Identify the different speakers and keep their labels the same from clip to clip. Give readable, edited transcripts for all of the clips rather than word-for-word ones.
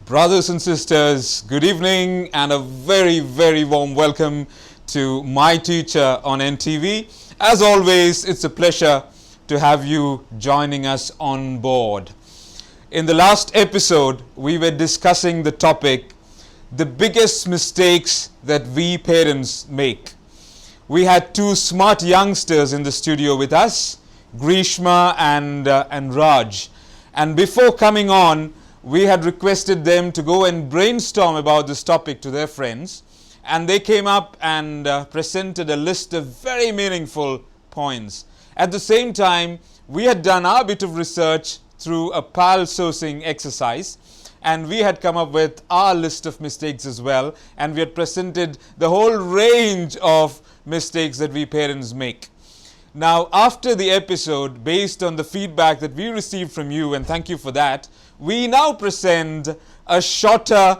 Speaker 1: Brothers and sisters, good evening and a very, very warm welcome to My Teacher on NTV. As always, it's a pleasure to have you joining us on board. In the last episode, we were discussing the topic, the biggest mistakes that we parents make. We had two smart youngsters in the studio with us, Grishma and Raj. And before coming on, we had requested them to go and brainstorm about this topic to their friends, and they came up and presented a list of very meaningful points. At the same time, we had done our bit of research through a PAL sourcing exercise, and we had come up with our list of mistakes as well, and we had presented the whole range of mistakes that we parents make. Now, after the episode, based on the feedback that we received from you, and thank you for that, we now present a shorter,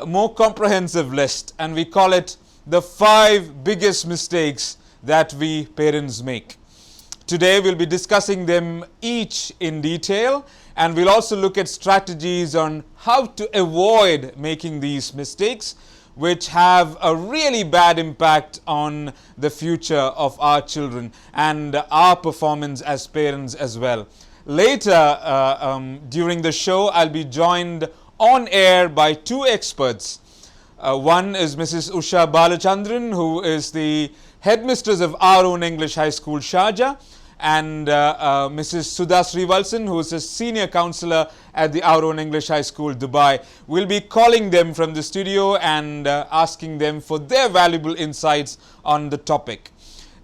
Speaker 1: more comprehensive list, and we call it the 5 biggest mistakes that we parents make. Today we'll be discussing them each in detail, and we'll also look at strategies on how to avoid making these mistakes, which have a really bad impact on the future of our children and our performance as parents as well. Later during the show, I'll be joined on air by 2 experts. One is Mrs. Usha Balachandran, who is the headmistress of our own English High School, Sharjah, and Mrs. Sudha Srivalsan, who is a senior counselor at the Our Own English High School, Dubai. We'll be calling them from the studio and asking them for their valuable insights on the topic.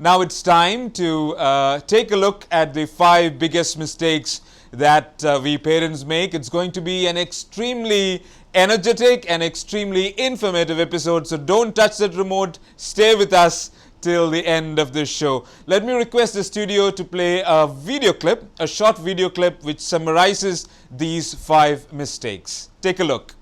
Speaker 1: Now it's time to take a look at the 5 biggest mistakes that we parents make. It's going to be an extremely energetic and extremely informative episode, so don't touch that remote. Stay with us till the end of this show. Let me request the studio to play a video clip, a short video clip which summarizes these 5 mistakes. Take a look.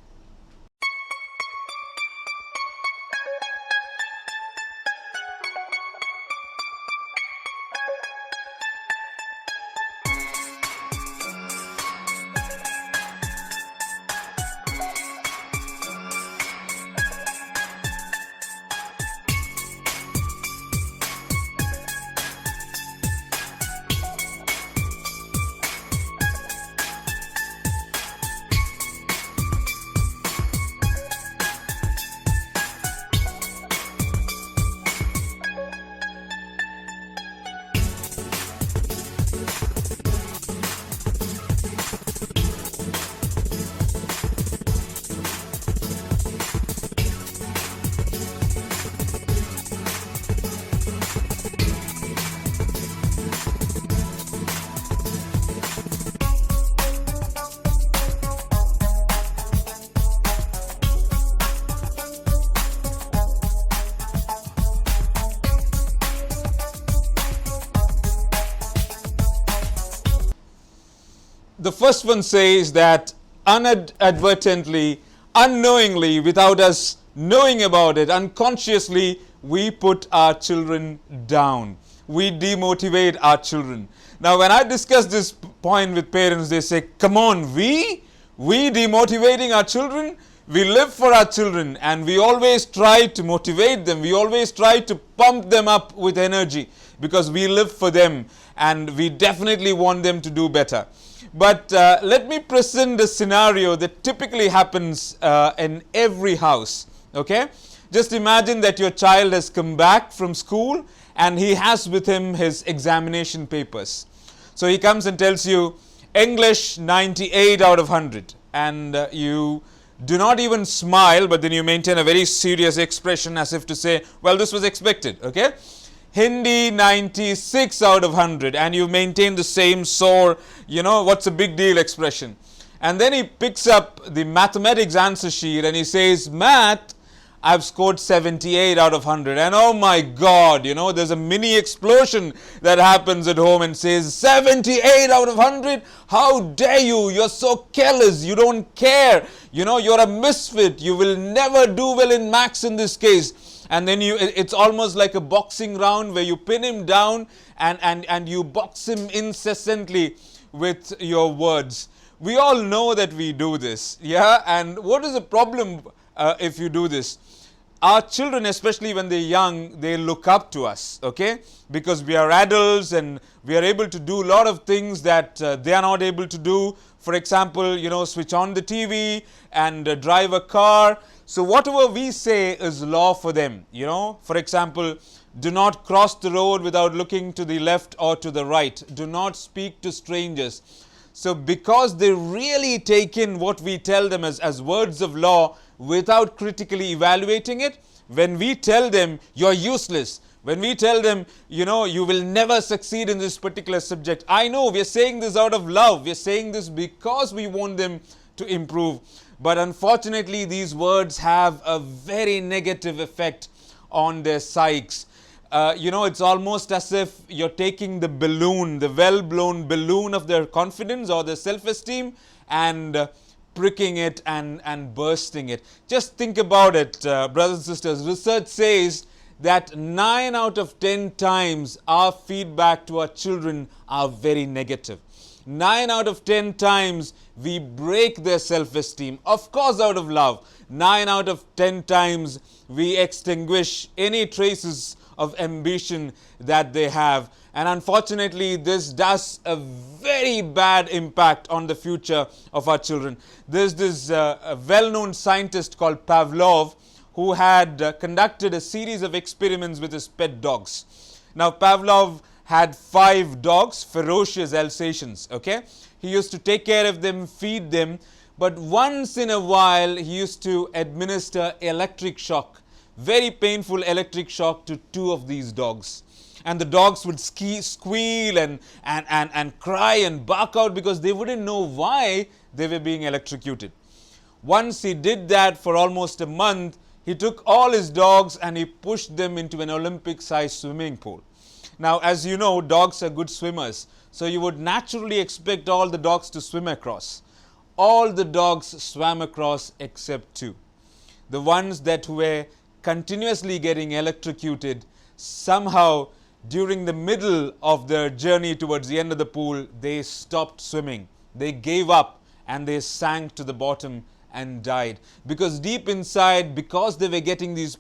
Speaker 1: The first one says that inadvertently, unknowingly, without us knowing about it, unconsciously, we put our children down. We demotivate our children. Now, when I discuss this point with parents, they say, come on, we demotivating our children? We live for our children and we always try to motivate them. We always try to pump them up with energy because we live for them and we definitely want them to do better. But let me present a scenario that typically happens in every house. Okay? Just imagine that your child has come back from school and he has with him his examination papers. So he comes and tells you, English 98 out of 100. And you do not even smile, but then you maintain a very serious expression as if to say, well, this was expected. Okay? Hindi 96 out of 100, and you maintain the same sore, what's a big deal expression. And then he picks up the mathematics answer sheet and he says, Math, I've scored 78 out of 100. And oh my God, there's a mini explosion that happens at home and says, 78 out of 100? How dare you? You're so careless. You don't care. You're a misfit. You will never do well in maths in this case. And then it's almost like a boxing round where you pin him down and you box him incessantly with your words. we all know that we do this. Yeah. And what is the problem if you do this? Our children, especially when they're young, they look up to us, okay? Because we are adults and we are able to do a lot of things that they are not able to do. For example, switch on the TV and drive a car. So whatever we say is law for them, For example, do not cross the road without looking to the left or to the right. Do not speak to strangers. So because they really take in what we tell them as words of law without critically evaluating it, when we tell them you're useless, when we tell them, you will never succeed in this particular subject, I know we're saying this out of love. We're saying this because we want them to improve. But unfortunately, these words have a very negative effect on their psyches. It's almost as if you're taking the balloon, the well-blown balloon of their confidence or their self-esteem, and pricking it and bursting it. Just think about it, brothers and sisters. Research says that 9 out of 10 times our feedback to our children are very negative. 9 out of 10 times we break their self-esteem, of course out of love. 9 out of 10 times we extinguish any traces of ambition that they have. And unfortunately, this does a very bad impact on the future of our children. There's this well-known scientist called Pavlov who had conducted a series of experiments with his pet dogs. Now, Pavlov had 5 dogs, ferocious Alsatians, okay? He used to take care of them, feed them, but once in a while, he used to administer electric shock, very painful electric shock to 2 of these dogs. And the dogs would squeal and cry and bark out because they wouldn't know why they were being electrocuted. Once he did that for almost a month, he took all his dogs and he pushed them into an Olympic-sized swimming pool. Now, as you know, dogs are good swimmers, so you would naturally expect all the dogs to swim across. All the dogs swam across except 2. The ones that were continuously getting electrocuted, somehow during the middle of their journey towards the end of the pool, they stopped swimming. They gave up and they sank to the bottom and died. Because deep inside, because they were getting these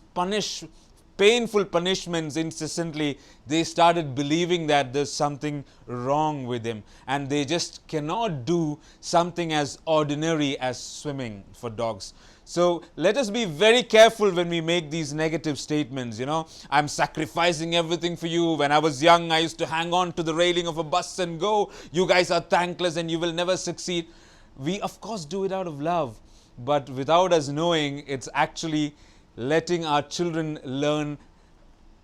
Speaker 1: painful punishments incessantly, they started believing that there's something wrong with them. And they just cannot do something as ordinary as swimming for dogs. So let us be very careful when we make these negative statements. I'm sacrificing everything for you. When I was young, I used to hang on to the railing of a bus and go. You guys are thankless and you will never succeed. We, of course, do it out of love. But without us knowing, it's actually letting our children learn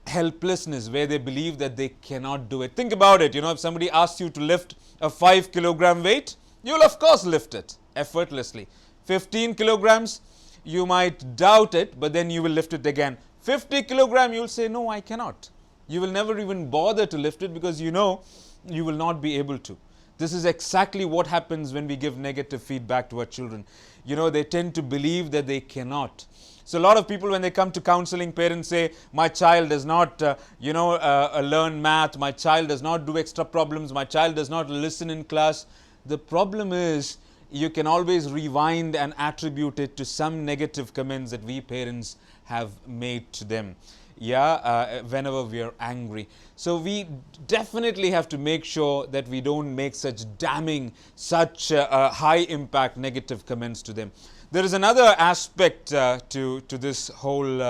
Speaker 1: helplessness where they believe that they cannot do it. Think about it. If somebody asks you to lift a 5 kilogram weight, you'll of course lift it effortlessly. 15 kilograms, you might doubt it, but then you will lift it again. 50 kilogram, you'll say, no, I cannot. You will never even bother to lift it because you know you will not be able to. This is exactly what happens when we give negative feedback to our children. They tend to believe that they cannot. So a lot of people, when they come to counseling, parents say, my child does not, learn math. My child does not do extra problems. My child does not listen in class. The problem is, you can always rewind and attribute it to some negative comments that we parents have made to them. Whenever we are angry. So we definitely have to make sure that we don't make such damning, such high impact negative comments to them. There is another aspect to this whole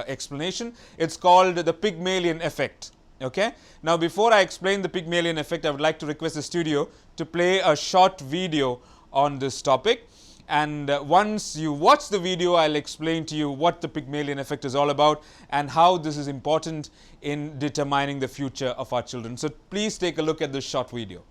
Speaker 1: explanation. It's called the Pygmalion effect. Okay. Now, before I explain the Pygmalion effect, I would like to request the studio to play a short video on this topic. And once you watch the video, I'll explain to you what the Pygmalion effect is all about and how this is important in determining the future of our children. So please take a look at this short video.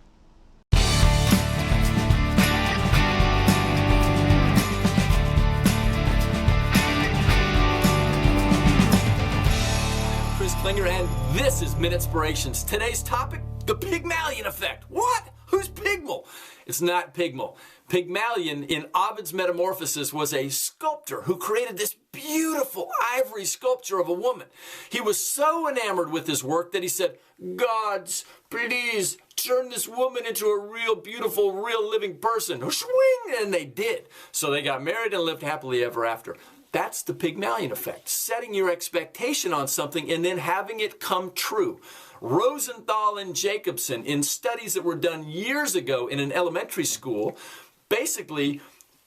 Speaker 2: Chris Klinger, and this is Minute Inspirations. Today's topic, the Pygmalion effect. What? Who's Pygmal? It's not Pygmalion in Ovid's Metamorphoses was a sculptor who created this beautiful ivory sculpture of a woman. He was so enamored with his work that he said, "Gods, please turn this woman into a real beautiful, real living person." Swing! And they did. So they got married and lived happily ever after. That's the Pygmalion effect, setting your expectation on something and then having it come true. Rosenthal and Jacobson, in studies that were done years ago in an elementary school, basically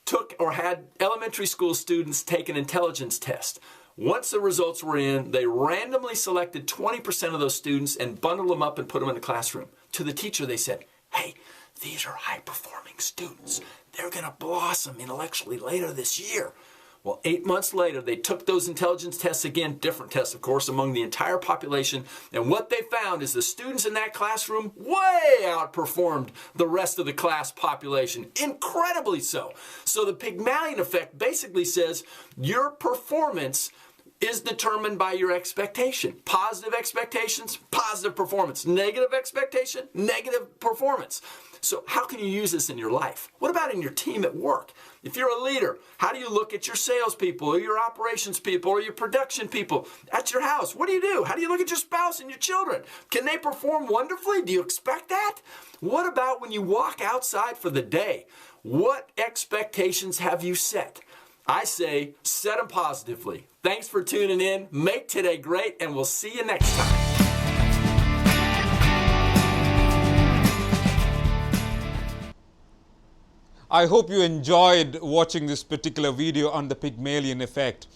Speaker 2: took or had elementary school students take an intelligence test. Once the results were in, they randomly selected 20% of those students and bundled them up and put them in the classroom. To the teacher, they said, "Hey, these are high-performing students. They're going to blossom intellectually later this year." Well, 8 months later, they took those intelligence tests again, different tests, of course, among the entire population. And what they found is the students in that classroom way outperformed the rest of the class population. Incredibly so. So the Pygmalion effect basically says your performance is determined by your expectation. Positive expectations, positive performance. Negative expectation, negative performance. So how can you use this in your life? What about in your team at work? If you're a leader, how do you look at your salespeople or your operations people or your production people at your house? What do you do? How do you look at your spouse and your children? Can they perform wonderfully? Do you expect that? What about when you walk outside for the day? What expectations have you set? I say, set them positively. Thanks for tuning in. Make today great, and we'll see you next time.
Speaker 1: I hope you enjoyed watching this particular video on the Pygmalion effect.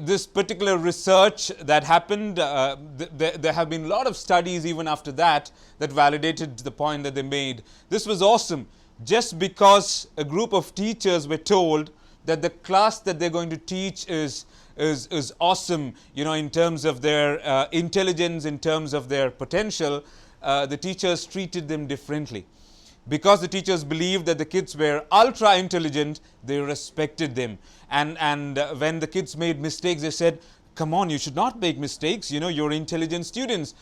Speaker 1: This particular research that happened, there have been a lot of studies even after that that validated the point that they made. This was awesome. Just because a group of teachers were told that the class that they're going to teach is awesome, in terms of their intelligence, in terms of their potential, the teachers treated them differently. Because the teachers believed that the kids were ultra intelligent, they respected them. And when the kids made mistakes, they said, "Come on, you should not make mistakes. You're intelligent students."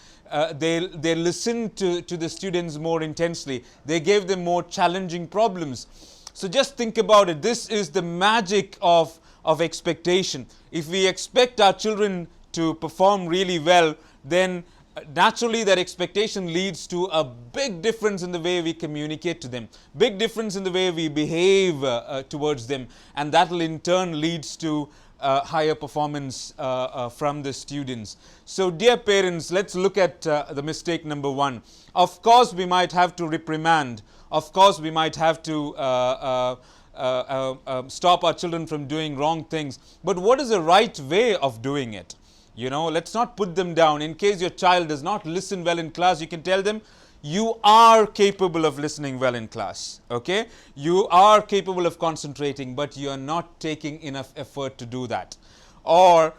Speaker 1: They listened to the students more intensely. They gave them more challenging problems. So just think about it. This is the magic of expectation. If we expect our children to perform really well, then naturally that expectation leads to a big difference in the way we communicate to them, big difference in the way we behave towards them, and that will in turn leads to higher performance from the students. So dear parents, let's look at the mistake number one. Of course we might have to reprimand. Of course we might have to stop our children from doing wrong things. But what is the right way of doing it? Let's not put them down. In case your child does not listen well in class, you can tell them, you are capable of listening well in class, okay? You are capable of concentrating, but you are not taking enough effort to do that. Or,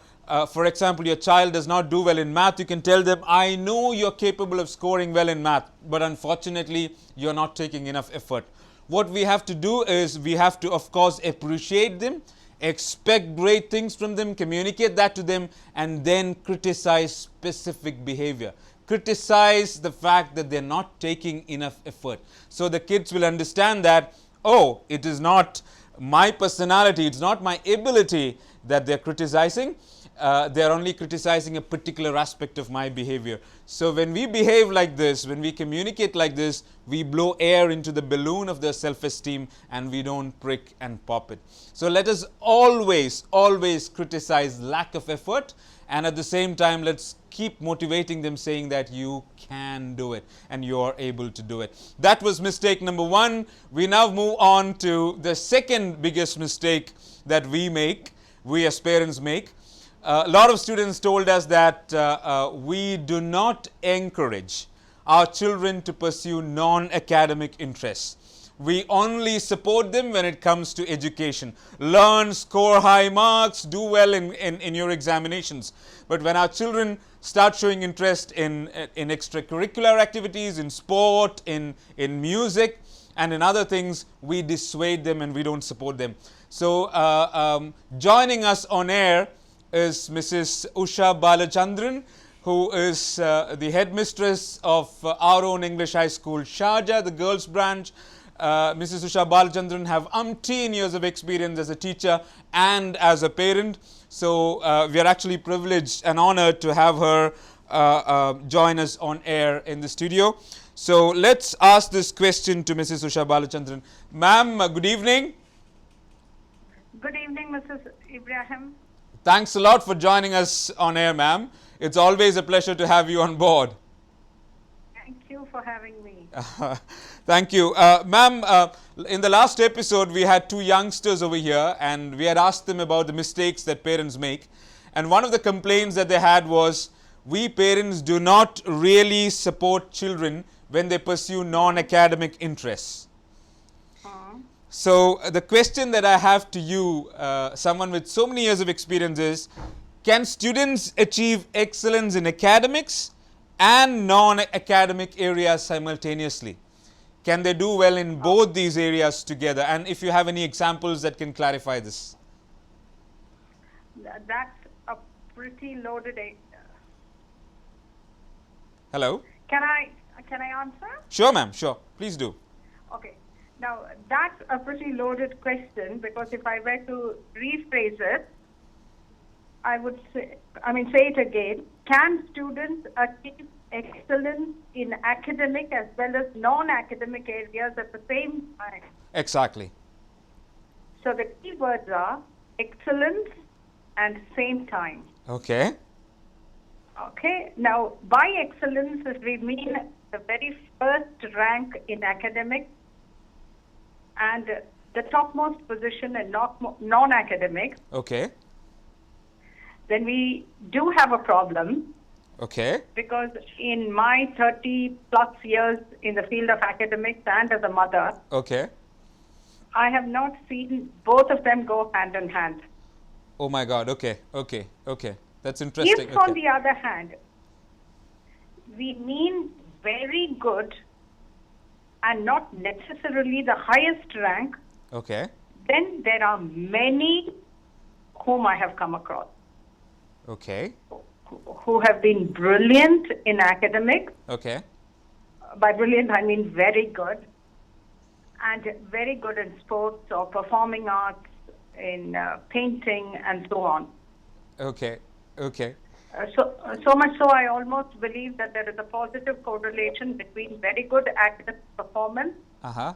Speaker 1: for example, your child does not do well in math, you can tell them, I know you're capable of scoring well in math, but unfortunately, you're not taking enough effort. What we have to do is, we have to, of course, appreciate them, expect great things from them, communicate that to them, and then criticize specific behavior. Criticize the fact that they're not taking enough effort. So the kids will understand that, oh, it is not my personality, it's not my ability that they're criticizing. They're only criticizing a particular aspect of my behavior. So when we behave like this, when we communicate like this, we blow air into the balloon of their self-esteem and we don't prick and pop it. So let us always criticize lack of effort, and at the same time let's keep motivating them, saying that you can do it and you are able to do it. That was mistake number one. We now move on to the second biggest mistake that we as parents make. A lot of students told us that we do not encourage our children to pursue non-academic interests. We only support them when it comes to education. Learn, score high marks, do well in your examinations. But when our children start showing interest in extracurricular activities, in sport, in music, and in other things, we dissuade them and we don't support them. So joining us on air is Mrs. Usha Balachandran, who is the headmistress of our own English High School, Sharjah, the girls branch. Mrs. Usha Balachandran have umpteen years of experience as a teacher and as a parent. So we are actually privileged and honored to have her join us on air in the studio. So let's ask this question to Mrs. Usha Balachandran. Ma'am, good evening.
Speaker 3: Good evening, Mrs. Ibrahim.
Speaker 1: Thanks a lot for joining us on air, ma'am. It's always a pleasure to have you on board.
Speaker 3: Thank you for having me.
Speaker 1: Thank you. Ma'am, in the last episode, we had two youngsters over here and we had asked them about the mistakes that parents make. And one of the complaints that they had was, we parents do not really support children when they pursue non-academic interests. So the question that I have to you, someone with so many years of experience, is, can students achieve excellence in academics and non-academic areas simultaneously? Can they do well in both these areas together? And if you have any examples that can clarify this.
Speaker 3: That's a pretty loaded.
Speaker 1: Hello?
Speaker 3: Can I answer?
Speaker 1: Sure, ma'am. Sure. Please do.
Speaker 3: Okay. Now that's a pretty loaded question, because if I were to rephrase it, I would say it again. Can students achieve excellence in academic as well as non-academic areas at the same time?
Speaker 1: Exactly.
Speaker 3: So the key words are excellence and same time.
Speaker 1: Okay.
Speaker 3: Okay. Now, by excellence, we mean the very first rank in academics and the topmost position in non-academics.
Speaker 1: Okay.
Speaker 3: Then we do have a problem.
Speaker 1: Okay.
Speaker 3: Because in my 30 plus years in the field of academics and as a mother,
Speaker 1: Okay.
Speaker 3: I have not seen both of them go hand in hand.
Speaker 1: Oh my God. Okay. Okay. Okay. That's interesting.
Speaker 3: If, on the other hand, we mean very good and not necessarily the highest rank,
Speaker 1: Okay.
Speaker 3: then there are many whom I have come across
Speaker 1: Okay.
Speaker 3: who have been brilliant in academics.
Speaker 1: Okay.
Speaker 3: By brilliant, I mean very good, and very good in sports or performing arts, in painting, and so on.
Speaker 1: Okay. Okay.
Speaker 3: So much so, I almost believe that there is a positive correlation between very good academic performance
Speaker 1: Uh-huh.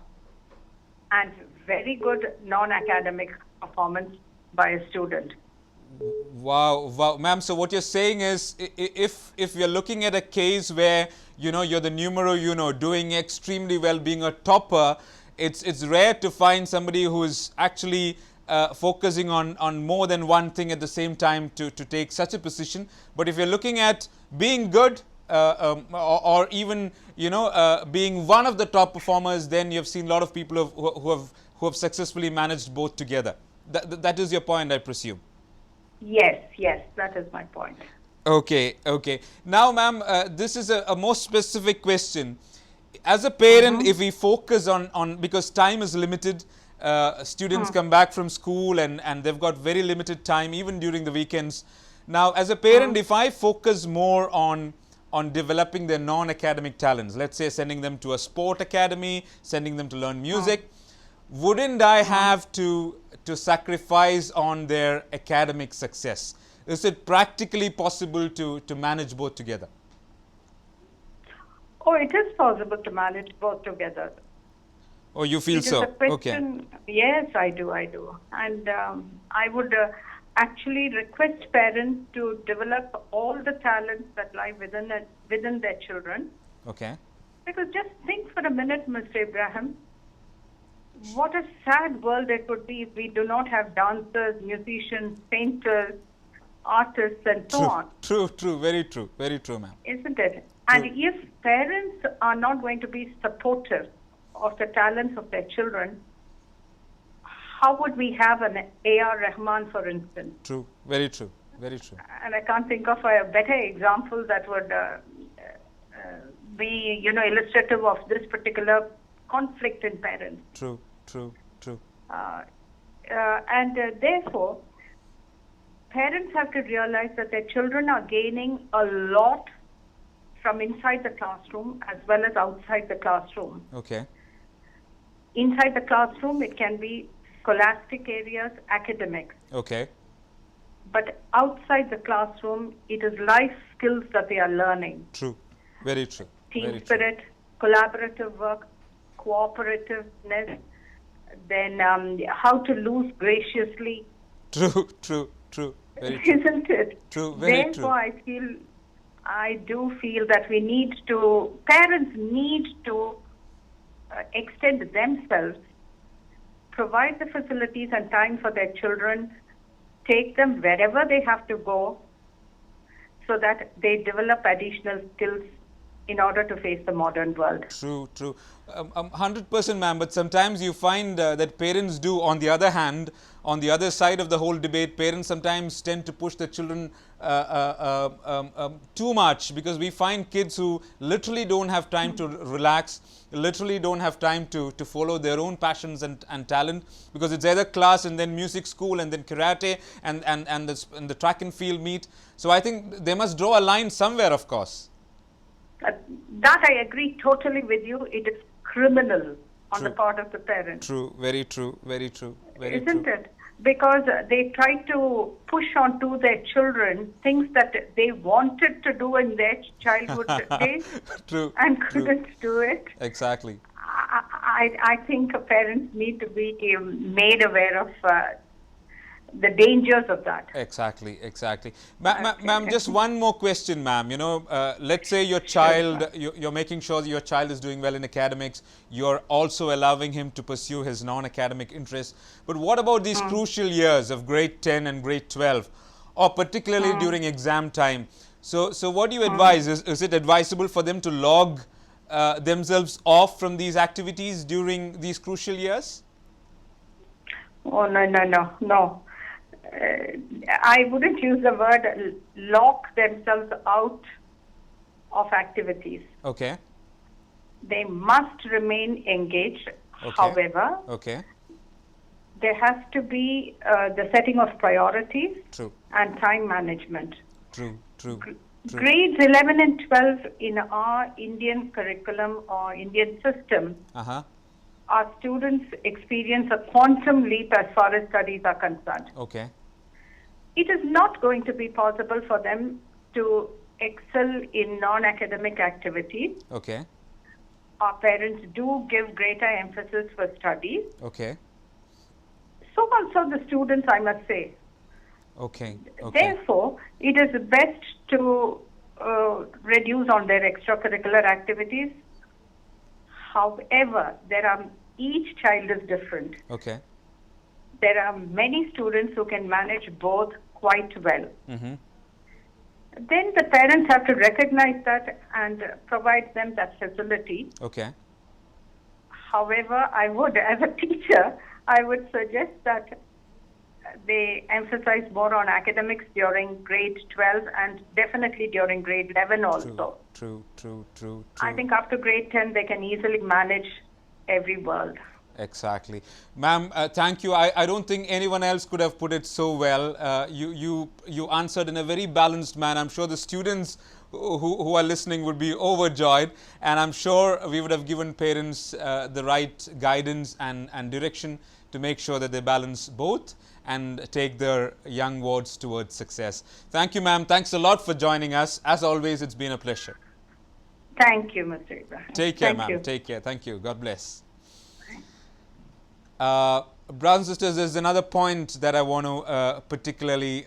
Speaker 3: and very good non-academic performance by a student.
Speaker 1: Wow, wow, ma'am. So what you're saying is, if you're looking at a case where you're the numero uno, doing extremely well, being a topper, it's rare to find somebody who is actually focusing on more than one thing at the same time to take such a position. But if you're looking at being good, or even being one of the top performers, then you've seen a lot of people who have successfully managed both together. That is your point, I presume.
Speaker 3: Yes, that is my point.
Speaker 1: Okay, okay. Now, ma'am, this is a more specific question. As a parent, if we focus on because time is limited, students come back from school and they've got very limited time, even during the weekends. Now, as a parent, if I focus more on developing their non-academic talents, let's say sending them to a sport academy, sending them to learn music, wouldn't I have to sacrifice on their academic success? Is it practically possible to manage both together?
Speaker 3: Oh, it is possible to manage both together.
Speaker 1: Oh, you feel so? Okay.
Speaker 3: Yes, I do. And I would actually request parents to develop all the talents that lie within their children.
Speaker 1: Okay.
Speaker 3: Because just think for a minute, Mr. Ibrahim, what a sad world it would be if we do not have dancers, musicians, painters, artists, and so on.
Speaker 1: True, very true, ma'am.
Speaker 3: Isn't it? And if parents are not going to be supportive of the talents of their children, how would we have an A.R. Rahman, for instance?
Speaker 1: True, very true.
Speaker 3: And I can't think of a better example that would be, illustrative of this particular conflict in parents.
Speaker 1: True.
Speaker 3: And therefore, parents have to realize that their children are gaining a lot from inside the classroom as well as outside the classroom.
Speaker 1: Okay.
Speaker 3: inside the classroom, it can be scholastic areas, academics.
Speaker 1: Okay.
Speaker 3: But outside the classroom, it is life skills that they are learning.
Speaker 1: True. Very true.
Speaker 3: Team
Speaker 1: Very true.
Speaker 3: spirit, collaborative work, cooperativeness, then how to lose graciously.
Speaker 1: True. True. Very true.
Speaker 3: Isn't it?
Speaker 1: True. Very
Speaker 3: Therefore, I do feel that parents need to extend themselves, provide the facilities and time for their children, take them wherever they have to go so that they develop additional skills in order to face the modern world.
Speaker 1: True. 100%, ma'am. But sometimes you find that parents do, on the other hand, on the other side of the whole debate, parents sometimes tend to push their children too much, because we find kids who literally don't have time to relax, literally don't have time to follow their own passions and talent, because it's either class and then music school and then karate and the track and field meet. So I think they must draw a line somewhere, of course.
Speaker 3: That I agree totally with you. It is criminal on the part of the parents.
Speaker 1: True. Very true. Very true. Very
Speaker 3: Isn't
Speaker 1: true.
Speaker 3: it? Because they try to push onto their children things that they wanted to do in their childhood days
Speaker 1: True.
Speaker 3: and
Speaker 1: True.
Speaker 3: couldn't do it.
Speaker 1: Exactly.
Speaker 3: I think parents need to be made aware of the dangers of that.
Speaker 1: Exactly. Ma'am, just one more question, ma'am. Let's say your child, you're making sure that your child is doing well in academics. You're also allowing him to pursue his non-academic interests. But what about these crucial years of grade 10 and grade 12, or particularly during exam time? So what do you advise? Is it advisable for them to log themselves off from these activities during these crucial years?
Speaker 3: Oh, no. I wouldn't use the word lock themselves out of activities.
Speaker 1: Okay.
Speaker 3: They must remain engaged.
Speaker 1: Okay.
Speaker 3: However,
Speaker 1: Okay.
Speaker 3: there has to be the setting of priorities
Speaker 1: True.
Speaker 3: and time management.
Speaker 1: True.
Speaker 3: Grades 11 and 12 in our Indian curriculum or Indian system, our students experience a quantum leap as far as studies are concerned.
Speaker 1: Okay.
Speaker 3: It is not going to be possible for them to excel in non-academic activities.
Speaker 1: Okay.
Speaker 3: Our parents do give greater emphasis for studies.
Speaker 1: Okay.
Speaker 3: So also the students, I must say.
Speaker 1: Okay.
Speaker 3: Therefore, it is best to reduce on their extracurricular activities. However, each child is different.
Speaker 1: Okay.
Speaker 3: There are many students who can manage both quite well.
Speaker 1: Mm-hmm.
Speaker 3: Then the parents have to recognize that and provide them that facility.
Speaker 1: Okay.
Speaker 3: However, as a teacher, I would suggest that they emphasize more on academics during grade 12 and definitely during grade 11 also.
Speaker 1: True.
Speaker 3: I think after grade 10, they can easily manage every world.
Speaker 1: Exactly. Ma'am, thank you. I don't think anyone else could have put it so well. You answered in a very balanced manner. I'm sure the students who are listening would be overjoyed, and I'm sure we would have given parents the right guidance and direction to make sure that they balance both and take their young wards towards success. Thank you, ma'am. Thanks a lot for joining us. As always, it's been a pleasure.
Speaker 3: Thank you, Mr. Ibrahim.
Speaker 1: Take care, ma'am. Take care. Thank you. God bless. Brothers and sisters, there's another point that I want to particularly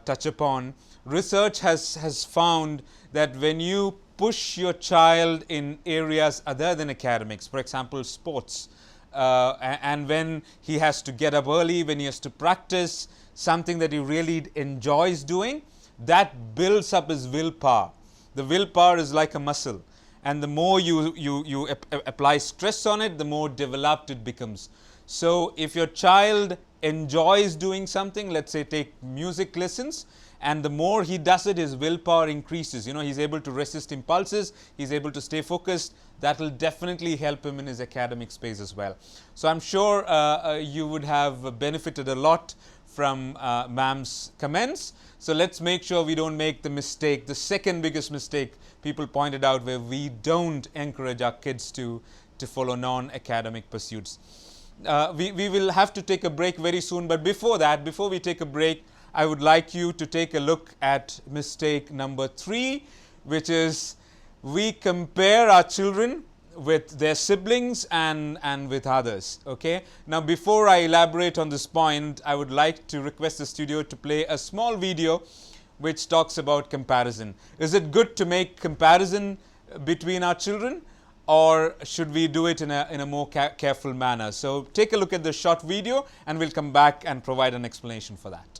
Speaker 1: touch upon. Research has found that when you push your child in areas other than academics, for example, sports, and when he has to get up early, when he has to practice something that he really enjoys doing, that builds up his willpower. The willpower is like a muscle, and the more you apply stress on it, the more developed it becomes. So if your child enjoys doing something, let's say take music lessons, and the more he does it, his willpower increases. He's able to resist impulses, he's able to stay focused. That will definitely help him in his academic space as well. So I'm sure you would have benefited a lot from ma'am's comments. So let's make sure we don't make the mistake, the second biggest mistake people pointed out, where we don't encourage our kids to to follow non-academic pursuits. We will have to take a break very soon, but before we take a break, I would like you to take a look at mistake number 3, which is we compare our children with their siblings and with others. Okay. Now, before I elaborate on this point, I would like to request the studio to play a small video which talks about comparison. Is it good to make comparison between our children, or should we do it in a more careful manner? So take a look at the short video and we'll come back and provide an explanation for that.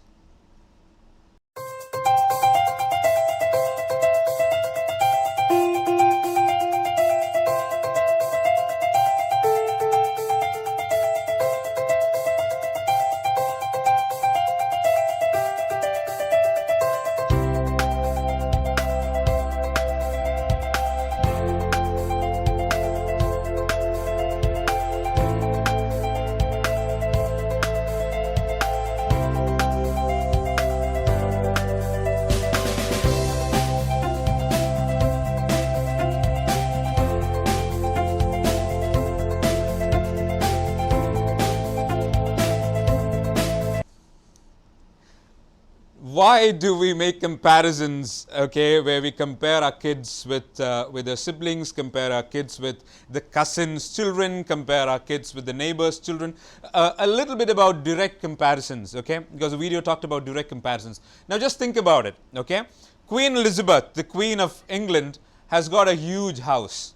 Speaker 1: Why do we make comparisons, okay, where we compare our kids with their siblings, compare our kids with the cousins' children, compare our kids with the neighbors' children? A little bit about direct comparisons, okay, because the video talked about direct comparisons. Now just think about it, okay. Queen Elizabeth, the Queen of England, has got a huge house,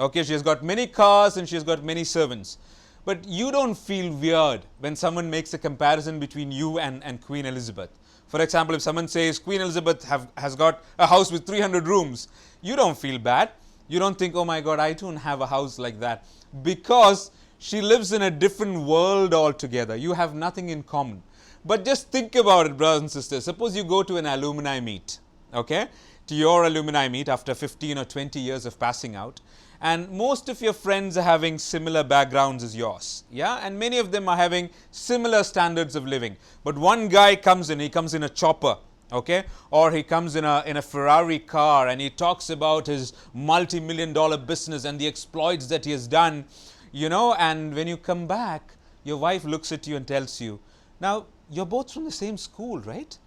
Speaker 1: okay. She has got many cars and she has got many servants. But you don't feel weird when someone makes a comparison between you and Queen Elizabeth. For example, if someone says Queen Elizabeth has got a house with 300 rooms, you don't feel bad. You don't think, oh my God, I don't have a house like that. Because she lives in a different world altogether. You have nothing in common. But just think about it, brothers and sisters. Suppose you go to an alumni meet, okay? To your alumni meet after 15 or 20 years of passing out. And most of your friends are having similar backgrounds as yours, yeah, and many of them are having similar standards of living. But one guy comes in, he comes in a chopper, okay, or he comes in a Ferrari car, and he talks about his multi-million-dollar business and the exploits that he has done, you know, and when you come back, your wife looks at you and tells you, now you're both from the same school, right?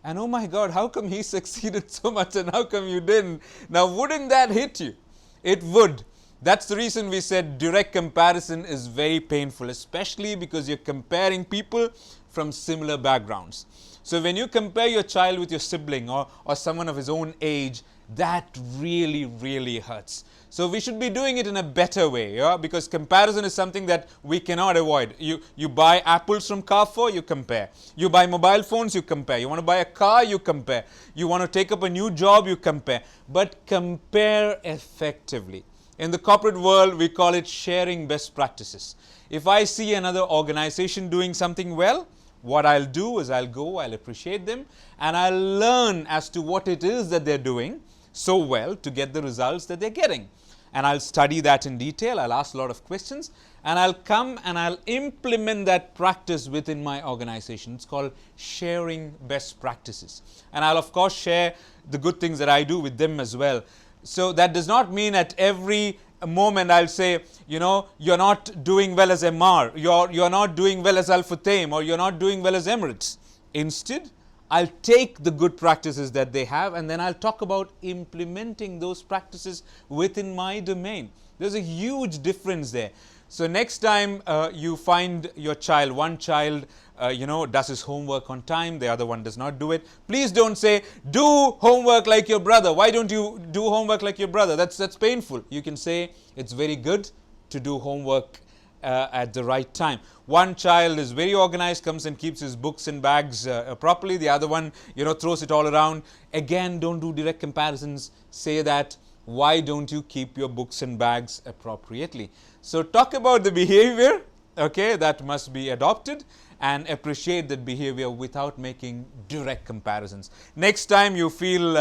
Speaker 1: And oh my God, how come he succeeded so much and how come you didn't? Now, wouldn't that hit you? It would. That's the reason we said direct comparison is very painful, especially because you're comparing people from similar backgrounds. So when you compare your child with your sibling or someone of his own age, that really hurts. So we should be doing it in a better way, yeah? Because comparison is something that we cannot avoid. You buy apples from Carrefour, you compare. You buy mobile phones, you compare. You want to buy a car, you compare. You want to take up a new job, you compare. But compare effectively. In the corporate world, we call it sharing best practices. If I see another organization doing something well, what I'll do is I'll go, I'll appreciate them, and I'll learn as to what it is that they're doing so well to get the results that they're getting. And I'll study that in detail, I'll ask a lot of questions, and I'll come and I'll implement that practice within my organization. It's called sharing best practices. And I'll of course share the good things that I do with them as well. So that does not mean at every moment I'll say, you know, you're not doing well as Emaar, you're not doing well as Al Futtaim, or you're not doing well as Emirates. Instead, I'll take the good practices that they have and then I'll talk about implementing those practices within my domain. There's a huge difference there. So next time you find your child, one child does his homework on time, the other one does not do it, please don't say, do homework like your brother. Why don't you do homework like your brother? That's painful. You can say it's very good to do homework at the right time. One child is very organized, comes and keeps his books and bags properly. The other one, throws it all around. Again, don't do direct comparisons. Say that, why don't you keep your books and bags appropriately? So talk about the behavior, okay, that must be adopted, and appreciate that behavior without making direct comparisons. Next time you feel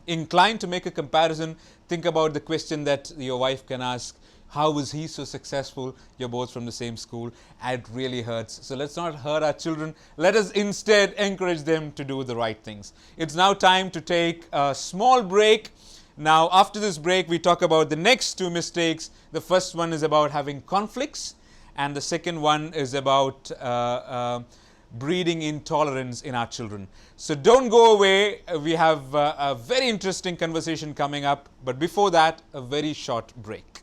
Speaker 1: inclined to make a comparison, think about the question that your wife can ask. How was he so successful? You're both from the same school. It really hurts. So let's not hurt our children. Let us instead encourage them to do the right things. It's now time to take a small break. Now, after this break, we talk about the next two mistakes. The first one is about having conflicts, and the second one is about breeding intolerance in our children. So don't go away. We have a very interesting conversation coming up. But before that, a very short break.